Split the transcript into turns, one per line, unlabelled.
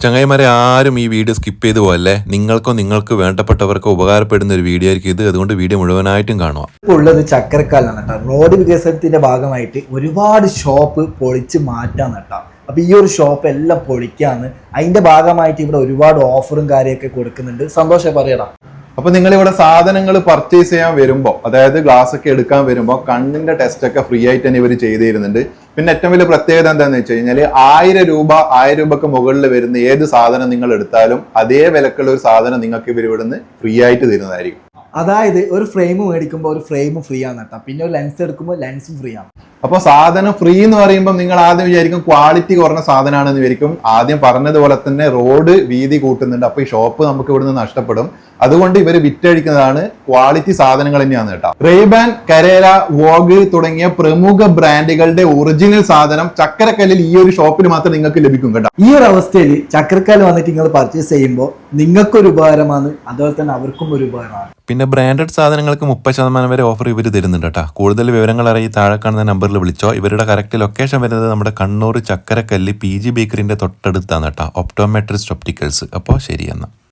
ചങ്ങായിമാരെ ആരും ഈ വീഡിയോ സ്കിപ്പ് ചെയ്തു പോകല്ലേ. നിങ്ങൾക്ക് വേണ്ടപ്പെട്ടവർക്കോ ഉപകാരപ്പെടുന്ന ഒരു വീഡിയോ ആയിരിക്കും ഇത്. അതുകൊണ്ട് വീഡിയോ മുഴുവനായിട്ടും കാണുക.
ഉള്ളത് ചക്കരക്കാലാണ് കേട്ടോ. റോഡ് വികസനത്തിന്റെ ഭാഗമായിട്ട് ഒരുപാട് ഷോപ്പ് പൊളിച്ച് മാറ്റാൻ കേട്ടോ. അപ്പൊ ഈ ഒരു ഷോപ്പ് എല്ലാം പൊളിക്കാന്ന്, അതിന്റെ ഭാഗമായിട്ട് ഇവിടെ ഒരുപാട് ഓഫറും കാര്യമൊക്കെ കൊടുക്കുന്നുണ്ട്. സന്തോഷം പറയടാ.
അപ്പൊ നിങ്ങൾ ഇവിടെ സാധനങ്ങൾ പർച്ചേസ് ചെയ്യാൻ വരുമ്പോൾ, അതായത് ഗ്ലാസ് ഒക്കെ എടുക്കാൻ വരുമ്പോൾ കണ്ണിന്റെ ടെസ്റ്റ് ഒക്കെ ഫ്രീ ആയിട്ട് തന്നെ ഇവർ ചെയ്തു തരുന്നുണ്ട്. പിന്നെ ഏറ്റവും വലിയ പ്രത്യേകത എന്താണെന്ന് വെച്ച് കഴിഞ്ഞാൽ 1000 രൂപക്ക് മുകളിൽ വരുന്ന ഏത് സാധനം നിങ്ങൾ എടുത്താലും അതേ വിലക്കുള്ള ഒരു സാധനം നിങ്ങൾക്ക് ഇവർ ഇവിടുന്ന് ഫ്രീ ആയിട്ട് തരുന്നതായിരിക്കും.
അതായത് ഒരു ഫ്രെയിം മേടിക്കുമ്പോൾ ഒരു ഫ്രെയിമും ഫ്രീ ആണ് കേട്ടോ. പിന്നെ ഒരു ലെൻസ് എടുക്കുമ്പോൾ ലെൻസും ഫ്രീ ആണ്.
അപ്പൊ സാധനം ഫ്രീ എന്ന് പറയുമ്പോൾ നിങ്ങൾ ആദ്യം വിചാരിക്കും ക്വാളിറ്റി കുറഞ്ഞ സാധനമാണെന്ന് വിചാരിക്കും. ആദ്യം പറഞ്ഞതുപോലെ തന്നെ റോഡ് വീതി കൂട്ടുന്നുണ്ട്. അപ്പൊ ഈ ഷോപ്പ് നമുക്ക് ഇവിടുന്ന് നഷ്ടപ്പെടും. അതുകൊണ്ട് ഇവർ വിറ്റഴിക്കുന്നതാണ് ക്വാളിറ്റി സാധനങ്ങൾ തന്നെയാണ് കേട്ടോ. റെയ്ബാൻ, കരേല, വോഗ് തുടങ്ങിയ പ്രമുഖ ബ്രാൻഡുകളുടെ ഒറിജിനൽ സാധനം ചക്കരക്കല്ലിൽ ഈ ഒരു ഷോപ്പിൽ മാത്രം നിങ്ങൾക്ക് ലഭിക്കും കേട്ടോ.
ഈ ഒരു അവസ്ഥയിൽ ചക്കരക്കല്ല് വന്നിട്ട് നിങ്ങൾ പർച്ചേസ് ചെയ്യുമ്പോൾ നിങ്ങൾക്കൊരു ഉപകാരമാണ്, അതുപോലെ തന്നെ അവർക്കും ഒരു ഉപകാരമാണ്.
പിന്നെ ബ്രാൻഡഡ് സാധനങ്ങൾക്ക് 30% വരെ ഓഫർ ഇവർ തരുന്നുണ്ട് കേട്ടോ. കൂടുതൽ വിവരങ്ങൾ അറിയി താഴെ കാണുന്ന നമ്പറിൽ വിളിച്ചോ. ഇവരുടെ കറക്റ്റ് ലൊക്കേഷൻ വരുന്നത് നമ്മുടെ കണ്ണൂർ ചക്കരക്കല്ല് PG ബേക്കറിന്റെ തൊട്ടടുത്താണ് കേട്ടോ. Optometrist opticals. അപ്പോൾ ശരി എന്നാൽ.